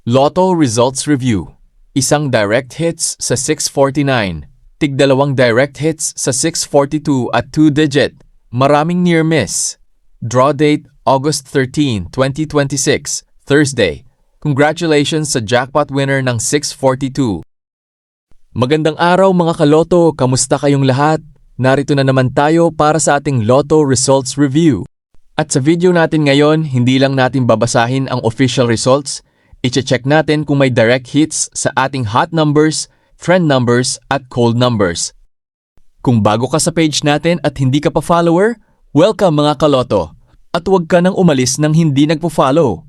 Lotto Results Review. Isang direct hits sa 649. Tig-dalawang direct hits sa 642 at 2-digit. Maraming near miss. Draw date August 13, 2026, Thursday. Congratulations sa jackpot winner ng 642. Magandang araw mga kaloto, kamusta kayong lahat? Narito na naman tayo para sa ating Lotto Results Review. At sa video natin ngayon, hindi lang natin babasahin ang official results, i-check natin kung may direct hits sa ating hot numbers, trend numbers at cold numbers. Kung bago ka sa page natin at hindi ka pa follower, welcome mga kaloto. At huwag ka nang umalis nang hindi nagpo-follow.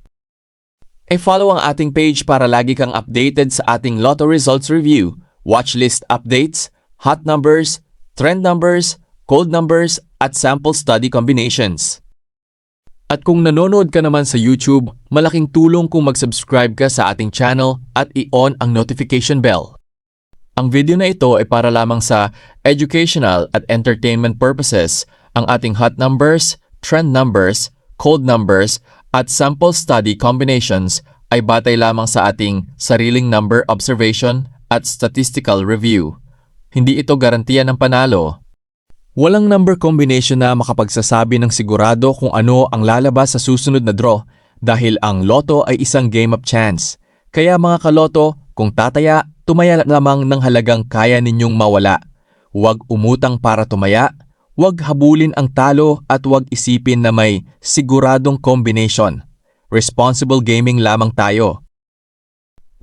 I-follow ang ating page para lagi kang updated sa ating Lotto Results Review, watchlist updates, hot numbers, trend numbers, cold numbers at sample study combinations. At kung nanonood ka naman sa YouTube, malaking tulong kung mag-subscribe ka sa ating channel at i-on ang notification bell. Ang video na ito ay para lamang sa educational at entertainment purposes. Ang ating hot numbers, trend numbers, cold numbers at sample study combinations ay batay lamang sa ating sariling number observation at statistical review. Hindi ito garantiya ng panalo. Walang number combination na makapagsasabi ng sigurado kung ano ang lalabas sa susunod na draw dahil ang loto ay isang game of chance. Kaya mga kaloto, kung tataya, tumaya lamang ng halagang kaya ninyong mawala. Huwag umutang para tumaya, huwag habulin ang talo at huwag isipin na may siguradong combination. Responsible gaming lamang tayo.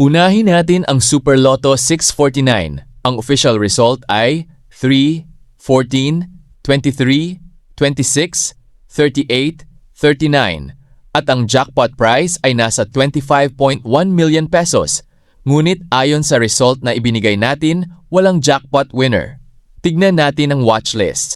Unahin natin ang Super Lotto 649. Ang official result ay 3, 14, 23, 26, 38, 39 at ang jackpot prize ay nasa 25.1 million pesos. Ngunit ayon sa result na ibinigay natin, walang jackpot winner. Tignan natin ang watchlist.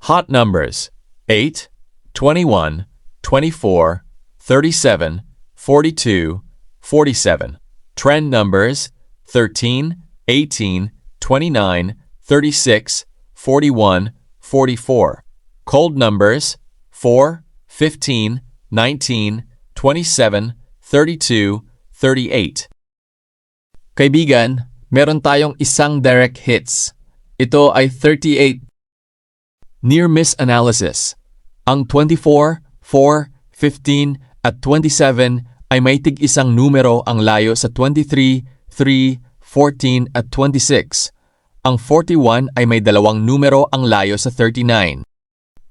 Hot numbers 8, 21, 24, 37, 42, 47. Trend numbers 13, 18, 29, 36, 41, 44. Cold numbers 4, 15, 19, 27, 32, 38. Kaibigan, meron tayong isang direct hits. Ito ay 38. Near miss analysis. Ang 24, 4, 15 at 27 ay may tig-isang numero ang layo sa 23, 3, 14 at 26. Ang 41 ay may dalawang numero ang layo sa 39.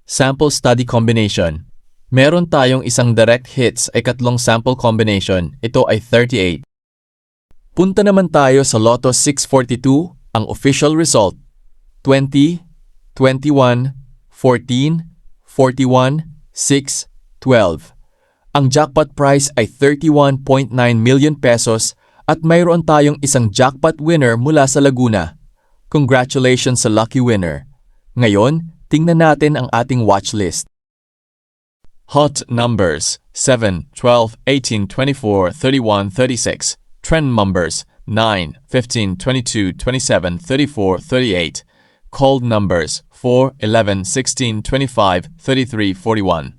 Sample study combination. Meron tayong isang direct hits ay katlong sample combination. Ito ay 38. Punta naman tayo sa Lotto 642, ang official result. 20, 21, 14, 41, 6, 12. Ang jackpot prize ay 31.9 million pesos at mayroon tayong isang jackpot winner mula sa Laguna. Congratulations sa lucky winner. Ngayon, tingnan natin ang ating watchlist. Hot numbers 7, 12, 18, 24, 31, 36. Trend numbers 9, 15, 22, 27, 34, 38. Cold numbers 4, 11, 16, 25, 33, 41.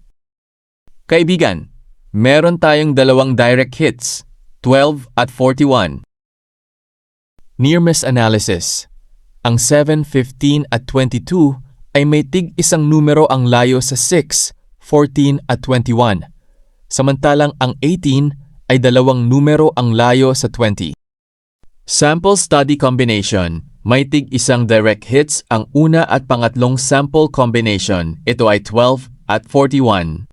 Kaibigan, meron tayong dalawang direct hits, 12 at 41. Near miss analysis. Ang 7, 15 at 22 ay may tig-isang numero ang layo sa 6, 14 at 21. Samantalang ang 18 ay dalawang numero ang layo sa 20. Sample study combination. May tig-isang direct hits ang una at pangatlong sample combination. Ito ay 12 at 41.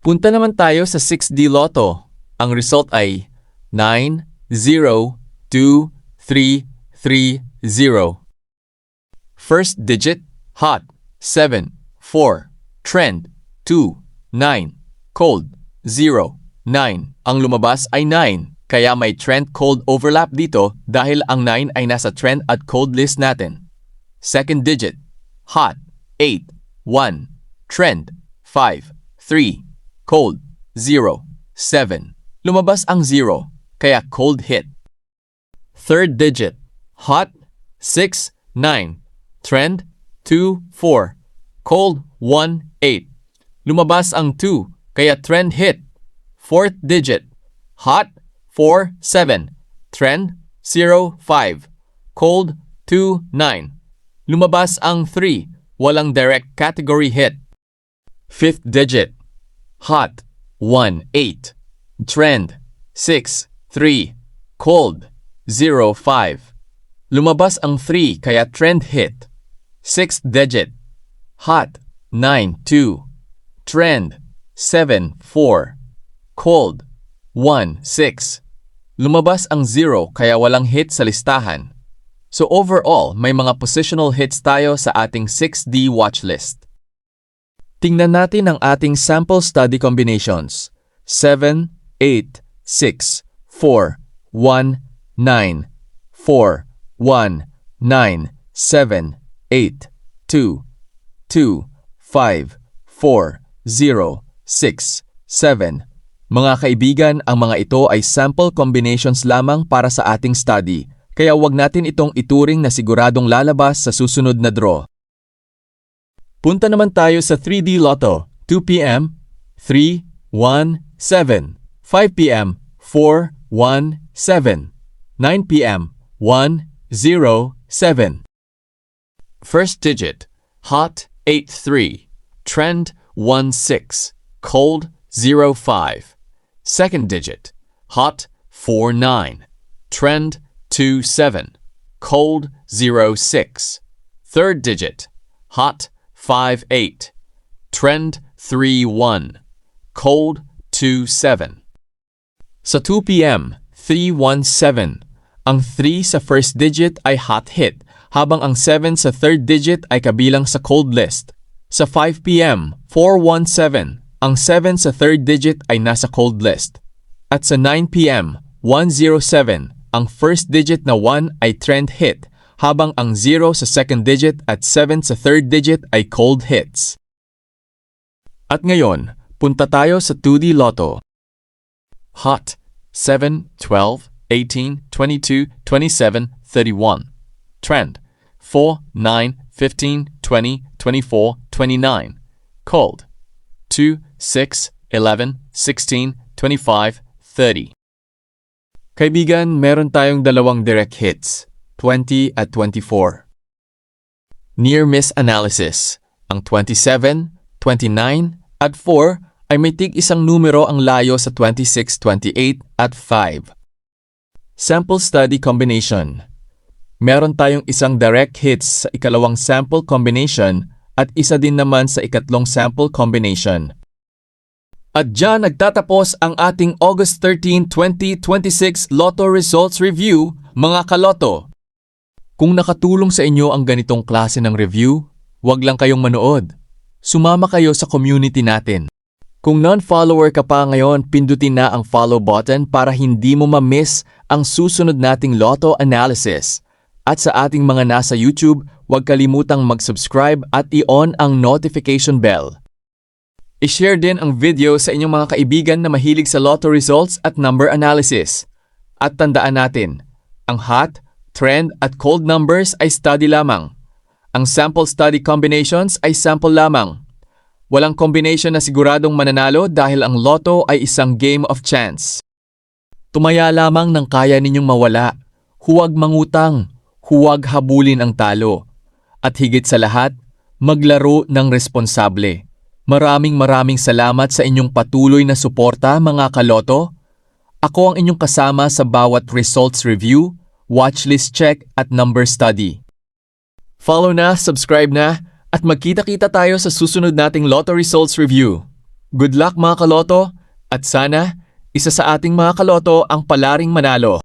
Punta naman tayo sa 6D Lotto. Ang result ay 9, 0, 2, 3, 3, 0. First digit, hot, 7, 4. Trend, 2, 9. Cold, 0, 9. Ang lumabas ay 9, kaya may trend-cold overlap dito dahil ang 9 ay nasa trend at cold list natin. Second digit, hot, 8, 1. Trend, 5, 3. Cold, 0, 7. Lumabas ang 0, kaya cold hit. Third digit, hot, 6, 9. Trend, 2, 4. Cold, 1, 8. Lumabas ang 2, kaya trend hit. Fourth digit, Hot 4-7. Trend 0-5. Cold 2-9. Lumabas ang 3. Walang direct category hit. Fifth digit. Hot 1-8. Trend 6-3. Cold 0-5. Lumabas ang 3 kaya trend hit. Sixth digit. Hot 9-2. Trend 7-4. Cold 1-6. Lumabas ang 0 kaya walang hit sa listahan. So overall, may mga positional hits tayo sa ating 6D watchlist. Tingnan natin ang ating sample study combinations. 7, 8, 6, 4, 1, 9, 4, 1, 9, 7, 8, 2, 2, 5, 4, 0, 6, 7. Mga kaibigan, ang mga ito ay sample combinations lamang para sa ating study. Kaya wag natin itong ituring na siguradong lalabas sa susunod na draw. Punta naman tayo sa 3D Lotto. 2 p.m. 3, 1, 7. 5 p.m. 4, 1, 7. 9 p.m. 1, 0, 7. First digit. Hot 8-3. Trend 1-6. Cold 0-5. Second digit. Hot 4-9. Trend 2-7. Cold 0-6. Third digit. Hot 5-8. Trend 3-1. Cold 2-7. Sa 2 p.m. 3-1-7. Ang 3 sa first digit ay hot hit, habang ang 7 sa third digit ay kabilang sa cold list. Sa 5 p.m. 4-1-7. Ang 7 sa third digit ay nasa cold list. At sa 9 p.m. 1-0-7. Ang first digit na 1 ay trend hit, habang ang 0 sa second digit at 7 sa third digit ay cold hits. At ngayon, punta tayo sa 2D Lotto. Hot 7, 12, 18, 22, 27, 31. Trend 4, 9, 15, 20, 24, 29. Cold 2, 6, 11, 16, 25, 30. Kaibigan, meron tayong dalawang direct hits, 20 at 24. Near-miss analysis. Ang 27, 29, at 4 ay may tig-isang numero ang layo sa 26, 28, at 5. Sample study combination. Meron tayong isang direct hits sa ikalawang sample combination at isa din naman sa ikatlong sample combination. At dyan nagtatapos ang ating August 13, 2026 Lotto Results Review, mga kaloto. Kung nakatulong sa inyo ang ganitong klase ng review, wag lang kayong manood. Sumama kayo sa community natin. Kung non-follower ka pa ngayon, pindutin na ang follow button para hindi mo ma-miss ang susunod nating Lotto analysis. At sa ating mga nasa YouTube, huwag kalimutang mag-subscribe at i-on ang notification bell. I-share din ang video sa inyong mga kaibigan na mahilig sa Lotto results at number analysis. At tandaan natin, ang hot, trend at cold numbers ay study lamang. Ang sample study combinations ay sample lamang. Walang combination na siguradong mananalo dahil ang Lotto ay isang game of chance. Tumaya lamang ng kaya ninyong mawala. Huwag mangutang, huwag habulin ang talo. At higit sa lahat, maglaro ng responsable. Maraming salamat sa inyong patuloy na suporta, mga kaloto. Ako ang inyong kasama sa bawat results review, watchlist check at number study. Follow na, subscribe na, at magkita-kita tayo sa susunod nating Lotto Results Review. Good luck, mga kaloto, at sana isa sa ating mga kaloto ang palaring manalo.